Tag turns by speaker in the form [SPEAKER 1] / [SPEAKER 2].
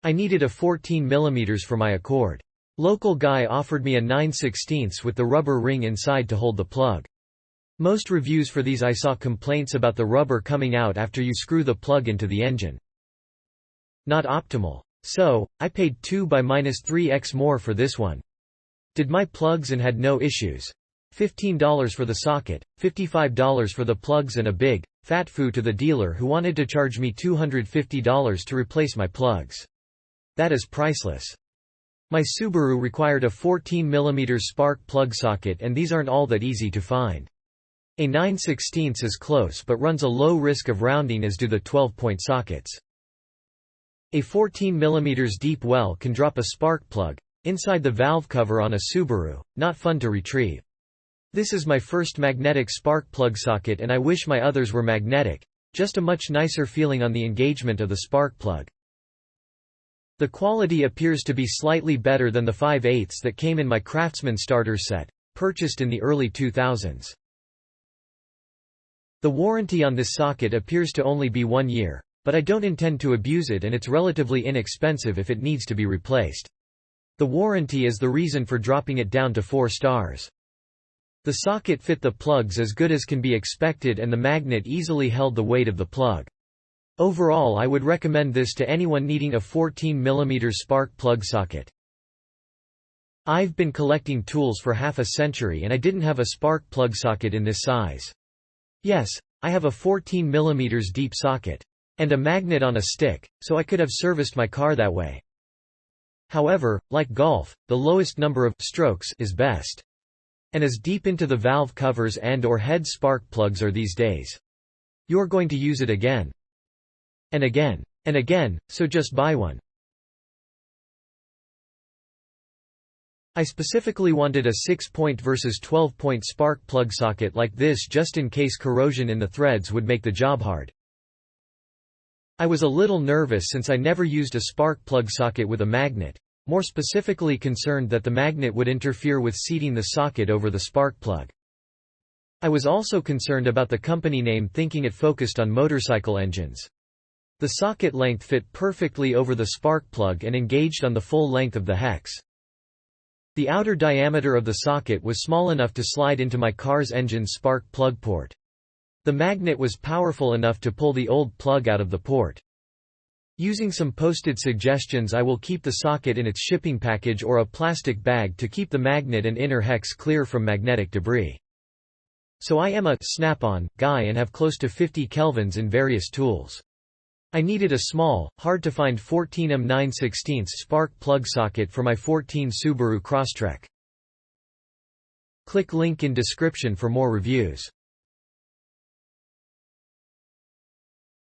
[SPEAKER 1] I needed a 14mm for my Accord. Local guy offered me a 9/16 with the rubber ring inside to hold the plug. Most reviews for these I saw complaints about the rubber coming out after you screw the plug into the engine. Not optimal. So, I paid 2x-3x more for this one. Did my plugs and had no issues. $15 for the socket, $55 for the plugs and a big, fat foo to the dealer who wanted to charge me $250 to replace my plugs. That is priceless. My Subaru required a 14mm spark plug socket and these aren't all that easy to find. A 9/16 is close but runs a low risk of rounding as do the 12-point sockets. A 14mm deep well can drop a spark plug inside the valve cover on a Subaru, not fun to retrieve. This is my first magnetic spark plug socket and I wish my others were magnetic, just a much nicer feeling on the engagement of the spark plug. The quality appears to be slightly better than the 5/8 that came in my Craftsman starter set, purchased in the early 2000s. The warranty on this socket appears to only be 1 year, but I don't intend to abuse it and it's relatively inexpensive if it needs to be replaced. The warranty is the reason for dropping it down to 4 stars. The socket fit the plugs as good as can be expected and the magnet easily held the weight of the plug. Overall I would recommend this to anyone needing a 14mm spark plug socket. I've been collecting tools for half a century and I didn't have a spark plug socket in this size. Yes, I have a 14mm deep socket. And a magnet on a stick, so I could have serviced my car that way. However, like golf, the lowest number of strokes is best. And as deep into the valve covers and/or head spark plugs are these days. You're going to use it again. And again. And again, so just buy one. I specifically wanted a 6-point versus 12-point spark plug socket like this just in case corrosion in the threads would make the job hard. I was a little nervous since I never used a spark plug socket with a magnet, more specifically concerned that the magnet would interfere with seating the socket over the spark plug. I was also concerned about the company name thinking it focused on motorcycle engines. The socket length fit perfectly over the spark plug and engaged on the full length of the hex. The outer diameter of the socket was small enough to slide into my car's engine spark plug port. The magnet was powerful enough to pull the old plug out of the port. Using some posted suggestions, I will keep the socket in its shipping package or a plastic bag to keep the magnet and inner hex clear from magnetic debris. So I am a snap-on guy and have close to 50 kelvins in various tools. I needed a small, hard-to-find 14mm 9/16 spark plug socket for my 14 Subaru Crosstrek. Click link in description for more reviews.